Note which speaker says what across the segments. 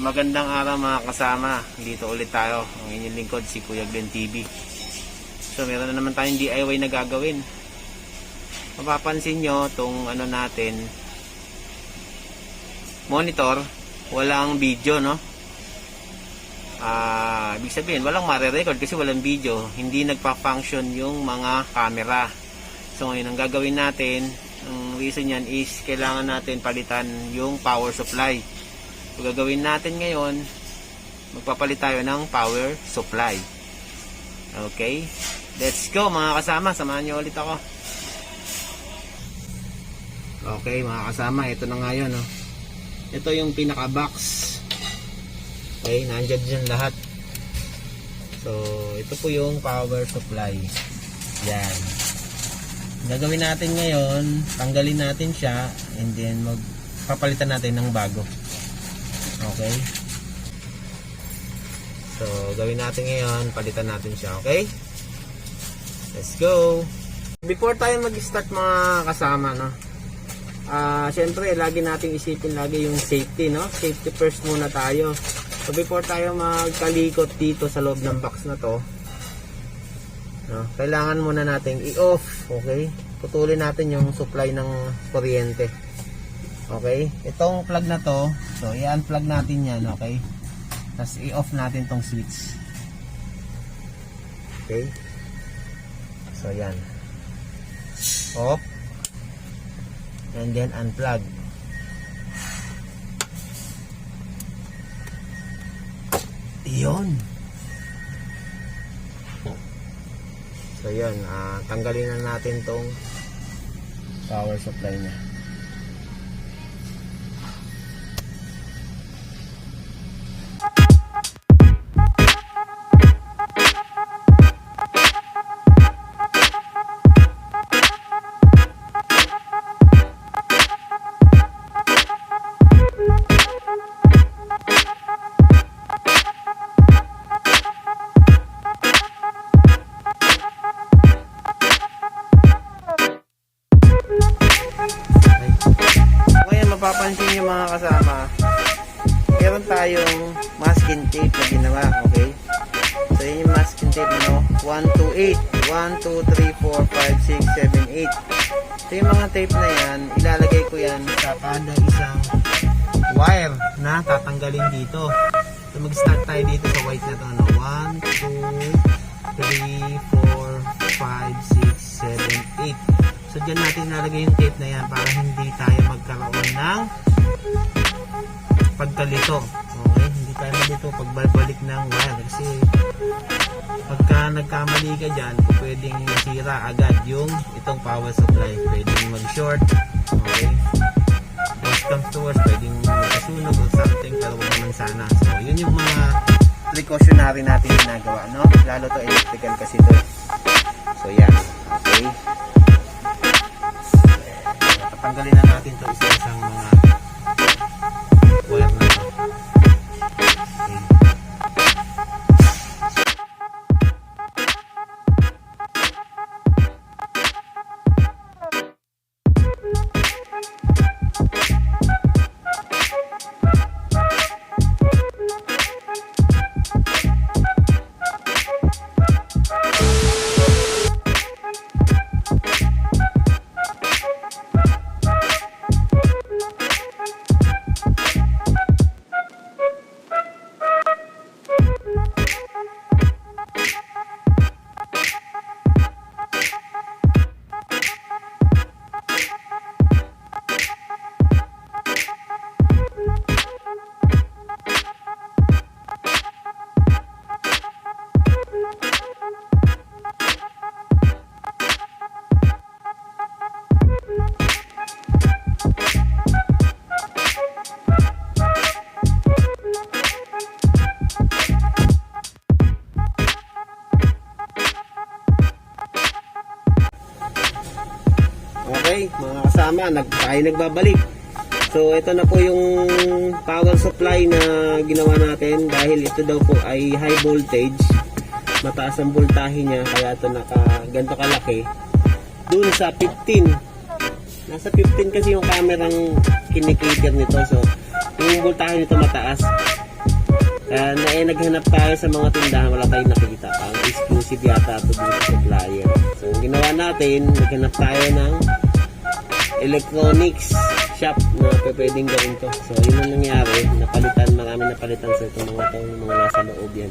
Speaker 1: Magandang araw mga kasama. Dito ulit tayo, ang inyong lingkod si Kuya Glenn TV. So meron na naman tayong DIY na gagawin. Mapapansin nyo itong ano natin, monitor, walang video, no? Ibig sabihin walang mare-record kasi walang video, hindi nagpa-function yung mga camera. So ngayon ang gagawin natin, ang reason yan is kailangan natin palitan yung power supply. So gagawin natin ngayon, magpapalit tayo ng power supply. Okay, let's go mga kasama, samahan nyo ulit ako. Okay mga kasama, ito na nga yun, no? Ito yung pinaka box. Okay, nandiyan dyan lahat. So ito po yung power supply. Yan. Gagawin natin ngayon, tanggalin natin siya, and then magpapalitan natin ng bago. Okay, so gawin natin ngayon, palitan natin siya. Okay, let's go. Before tayo mag-start mga kasama, no, syempre lagi nating isipin lagi yung safety, no? Safety first muna tayo. So before tayo magkalikot dito sa loob ng box na to, no, kailangan muna nating i-off. Okay, putulin natin yung supply ng kuryente. Okay, itong plug na to, so i-unplug natin yan. Okay, tapos i-off natin tong switch. Okay, so yan, off, and then unplug. Iyon. So yan, tanggalin na natin tong power supply niya. Mapapansin nyo mga kasama, meron tayong masking tape na ginawa. Okay, so yun yung masking tape, no? 1, 2, 8 1, 2, 3, 4, 5, 6, 7, 8. So yung mga tape na yan, ilalagay ko yan sa kada isang wire na tatanggalin dito. So mag start tayo dito sa white na to, no? 1, 2, 3, 4, 5, 6, 7, 8. So dyan natin nalagay yung tape na yan para hindi tayo magkaroon ng pagkalito. Okay, hindi tayo malito pagbalik ng wire kasi pagka nagkamali ka dyan, pwedeng masira agad yung itong power supply. Pwedeng mag-short. Okay, worst comes to worst, pwedeng magkasunog or something, pero wag naman sana. So yun yung mga precautionary natin ginagawa, no? Lalo to electrical kasi to. So yan. Okay, tanggalin na natin to isa-isang mga wire na to. Okay. Okay, mga kasama, tayo nagbabalik. So ito na po yung power supply na ginawa natin dahil ito daw po ay high voltage. Mataas ang voltahe niya kaya ito ganito kalaki. Dun sa 15. Nasa 15 kasi yung kamerang kinikater nito. So yung voltahe nito mataas. Naghanap tayo sa mga tindahan, wala tayong nakikita. Ang exclusive yata ito dito sa supplier. So, ang ginawa natin, naghanap tayo ng electronics shop na pwedeng gawin to. So, yun ang nangyari. Marami napalitan sa itong mga nasa loob yan.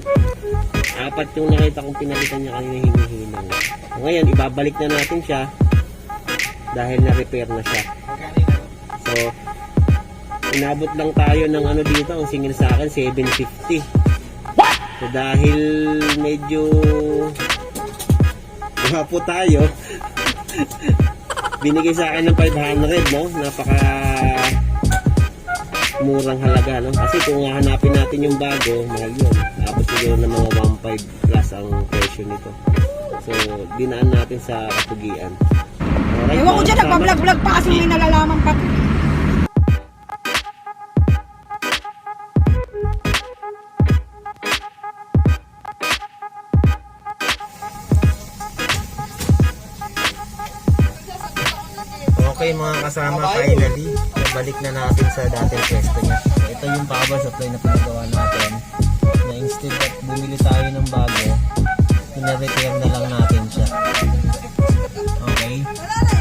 Speaker 1: 4 yung nakita kong pinalitan niya kanina hinihinang. So, ngayon, ibabalik na natin siya dahil na-repair na siya. So, inabot lang tayo ng ano dito, ang singil sa akin, 750. So, dahil medyo po tayo, binigay sa akin ng 500, no? Napaka murang halaga, no? Kasi kung hahanapin natin yung bago, mahal yun. Tapos siguro ng mga 1.5 plus ang presyo nito. So, dinaan natin sa Kapugian. Alright,
Speaker 2: ewan ko dyan, nagpa-vlog-vlog pa kasi may nalalaman pa.
Speaker 1: Okay mga kasama, finally balik na natin sa dating pwesto niya. Ito yung power supply na pinagawa natin, na instead of bumili tayo ng bago, pina-repair na lang natin siya. Okay,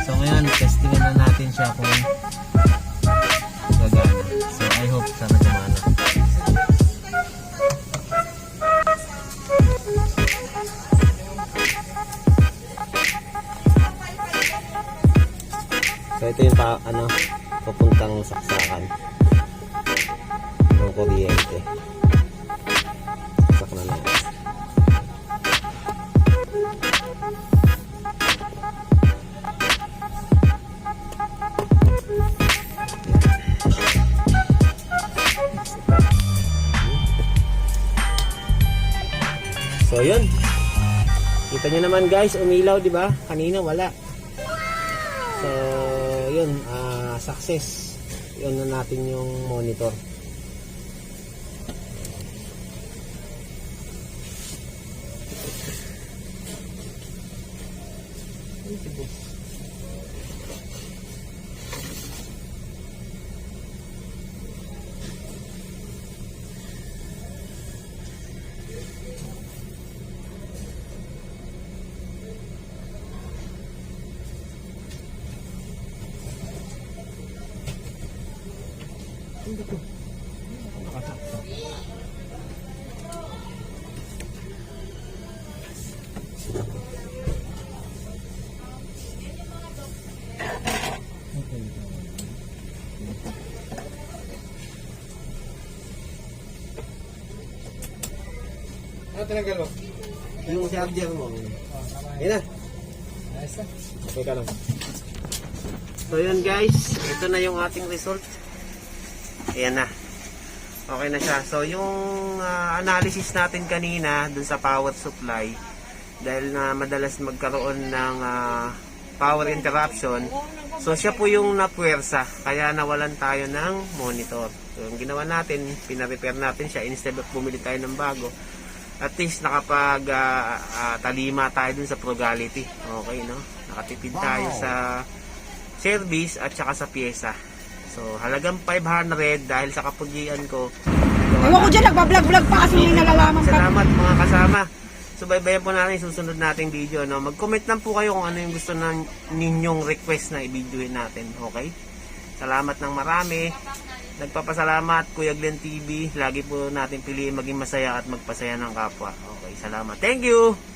Speaker 1: so ngayon testingan na natin siya kung gagana. So I hope sana gumana. So ito yung papuntang saksakan ng kuryente. Saksak na lang. So yun. Kita nyo naman guys, umilaw, di ba? Kanina wala. So yun, success. Yun na natin yung monitor.
Speaker 3: Ano tinanggal mo?
Speaker 1: Yung charger mo. Yan na. Okay ka lang. So yun guys, ito na yung ating result. Ayan na. Okay na siya. So yung analysis natin kanina dun sa power supply, dahil na madalas magkaroon ng power interruption, so siya po yung napuwersa, kaya nawalan tayo ng monitor. So yung ginawa natin, pina-repair natin siya instead of bumili tayo ng bago. At least nakapag talima tayo dun sa frugality. Okay, no? Nakatipid tayo sa service at saka sa pyesa. So halagang 500 dahil sa kapugian ko.
Speaker 2: Ewan ko dyan, nagpa-vlog-vlog pa kasi may nalalaman pa.
Speaker 1: Salamat mga kasama. Subaybayan po natin yung susunod nating video, no? Mag-comment lang po kayo kung ano yung gusto ninyong request na i-videoin natin. Okay? Salamat ng marami. Nagpapasalamat Kuya Glenn TV. Lagi po natin piliin maging masaya at magpasaya ng kapwa. Okay, salamat. Thank you!